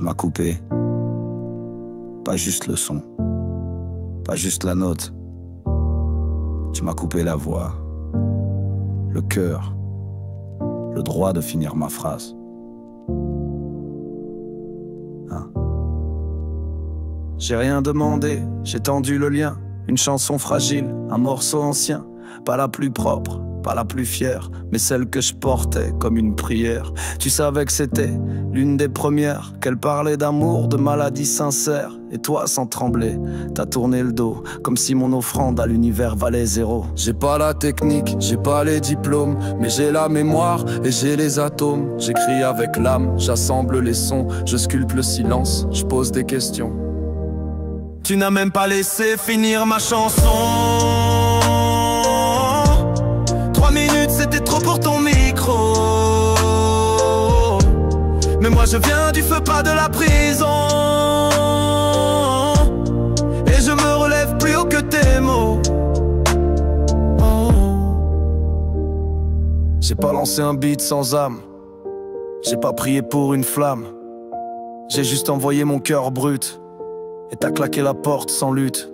Tu m'as coupé. Pas juste le son, pas juste la note. Tu m'as coupé la voix, le cœur, le droit de finir ma phrase. Hein? J'ai rien demandé, j'ai tendu le lien. Une chanson fragile, un morceau ancien. Pas la plus propre, pas la plus fière, mais celle que je portais comme une prière. Tu savais que c'était l'une des premières, qu'elle parlait d'amour, de maladie sincère. Et toi, sans trembler, t'as tourné le dos, comme si mon offrande à l'univers valait zéro. J'ai pas la technique, j'ai pas les diplômes, mais j'ai la mémoire et j'ai les atomes. J'écris avec l'âme, j'assemble les sons, je sculpte le silence, je pose des questions. Tu n'as même pas laissé finir ma chanson. 3 minutes c'était trop pour ton micro. Mais moi je viens du feu, pas de la prison. Et je me relève plus haut que tes mots. J'ai pas lancé un beat sans âme. J'ai pas prié pour une flamme. J'ai juste envoyé mon cœur brut. Et t'as claqué la porte sans lutte.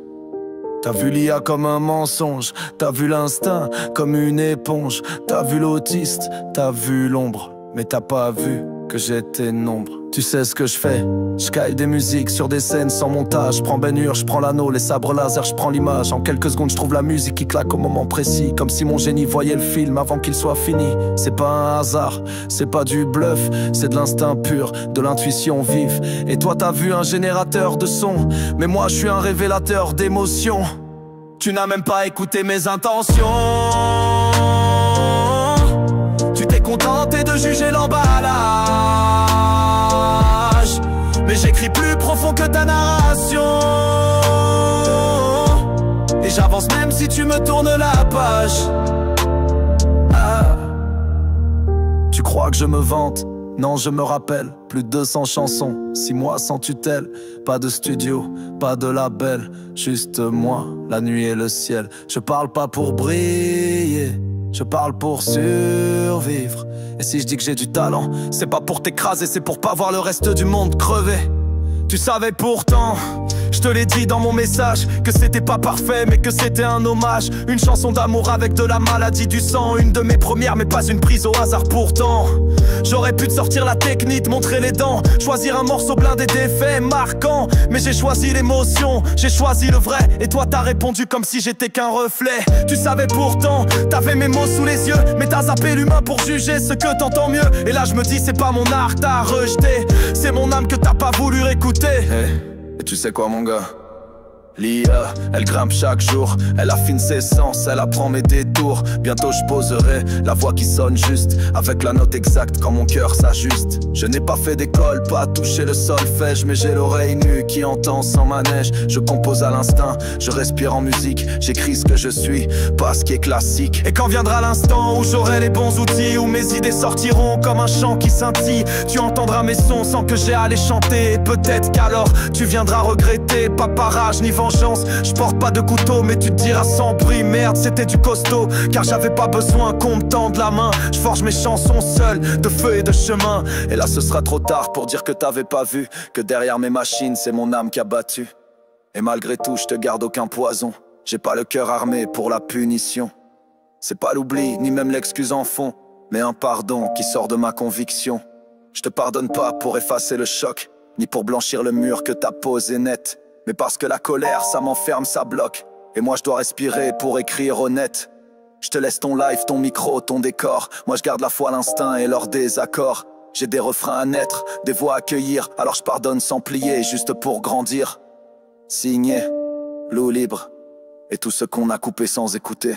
T'as vu l'IA comme un mensonge. T'as vu l'instinct comme une éponge. T'as vu l'autiste, t'as vu l'ombre. Mais t'as pas vu que j'étais nombre. Tu sais ce que je fais, je cale des musiques sur des scènes sans montage. Je prends Ben Hur, je prends l'anneau, les sabres laser, je prends l'image. En quelques secondes je trouve la musique qui claque au moment précis. Comme si mon génie voyait le film avant qu'il soit fini. C'est pas un hasard, c'est pas du bluff. C'est de l'instinct pur, de l'intuition vive. Et toi t'as vu un générateur de son, mais moi je suis un révélateur d'émotions. Tu n'as même pas écouté mes intentions. Tu t'es contenté de juger l'emballage. Mais j'écris plus profond que ta narration. Et j'avance même si tu me tournes la page. Ah. Tu crois que je me vante? Non, je me rappelle, plus de 200 chansons, 6 mois sans tutelle. Pas de studio, pas de label, juste moi, la nuit et le ciel. Je parle pas pour briller, je parle pour survivre. Et si je dis que j'ai du talent, c'est pas pour t'écraser, c'est pour pas voir le reste du monde crever. Tu savais pourtant, je te l'ai dit dans mon message, que c'était pas parfait mais que c'était un hommage. Une chanson d'amour avec de la maladie du sang. Une de mes premières mais pas une prise au hasard pourtant. J'aurais pu te sortir la technique, te montrer les dents, choisir un morceau blindé d'effets marquants. Mais j'ai choisi l'émotion, j'ai choisi le vrai. Et toi t'as répondu comme si j'étais qu'un reflet. Tu savais pourtant, t'avais mes mots sous les yeux, mais t'as zappé l'humain pour juger ce que t'entends mieux. Et là je me dis c'est pas mon art que t'as rejeté, c'est mon âme que t'as pas voulu écouter. Hey. Et tu sais quoi mon gars, l'IA, elle grimpe chaque jour, elle affine ses sens, elle apprend mes détours. Bientôt je poserai la voix qui sonne juste, avec la note exacte quand mon cœur s'ajuste. Je n'ai pas fait d'école, pas touché le solfège, mais j'ai l'oreille nue qui entend sans manège. Je compose à l'instinct, je respire en musique, j'écris ce que je suis, pas ce qui est classique. Et quand viendra l'instant où j'aurai les bons outils, où mes idées sortiront comme un chant qui scintille, tu entendras mes sons sans que j'ai à les chanter. Et peut-être qu'alors tu viendras regretter, pas par rage ni vengeance. Je porte pas de couteau mais tu te diras sans bruit, merde c'était du costaud. Car j'avais pas besoin qu'on me tende la main. Je forge mes chansons seul, de feu et de chemin. Et là ce sera trop tard pour dire que t'avais pas vu que derrière mes machines c'est mon âme qui a battu. Et malgré tout je te garde aucun poison. J'ai pas le cœur armé pour la punition. C'est pas l'oubli ni même l'excuse en fond, mais un pardon qui sort de ma conviction. Je te pardonne pas pour effacer le choc, ni pour blanchir le mur que t'as posé net, mais parce que la colère, ça m'enferme, ça bloque. Et moi je dois respirer pour écrire honnête. Je te laisse ton live, ton micro, ton décor. Moi je garde la foi, l'instinct et leurs désaccords. J'ai des refrains à naître, des voix à cueillir. Alors je pardonne sans plier, juste pour grandir. Signé, Blue Libre. Et tout ce qu'on a coupé sans écouter.